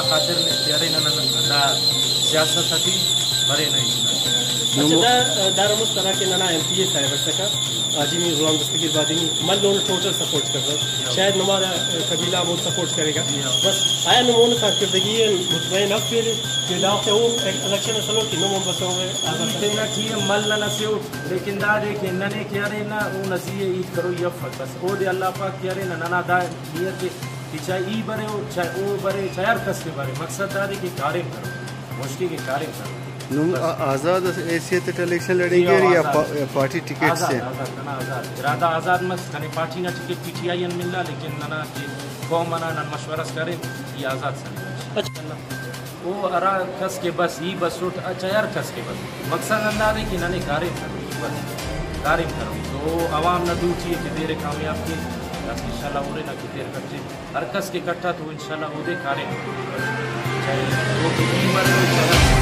अल्लाह खातिर यारे ना सियासत थी बरे नहीं। अच्छा दार मुस्तरा के नना एमपीए साहब सका आजिमी गुलाम दस्तगीर बादीनी मल लोन टोटल सपोर्ट कर रहा शायद हमारा कबीला वो सपोर्ट करेगा बस आया नमून कारकर्दगी मुतमईन अब फिर दावते वो इलेक्शन असलों की नमून बसों में ना ठीक मल ना से लेकिन दा देखे नने क्या रे ना वो नसीए ईद करो ये बस ओ दे अल्लाह पाक क्या रे ना दा नियत कि चाहे ई बरे हो चाहे ओ बरे चाहे हर कस के बरे मकसद दा कि कार्य करो मुश्किल के कार्य करो। आज़ाद हैसियत इलेक्शन लड़ेंगे या पार्टी टिकट से? आज़ाद इरादा आज़ाद मत कने पार्टी ना टिकट पीटीआई न मिलना लेकिन ना कि कौम ना मशवरा करे ये आज़ाद से वो अरा कस के बस ये बस रोट अच्छा यार कस के बस मकसद अंदाज है कि ना कार्य करो तो आवाम न दूर चाहिए कि तेरे कामयाब के इंशाल्लाह हो रहे ना कि तेरे कच्चे हर कस के इकट्ठा तो इंशाल्लाह वो दे कार्य चाहे वो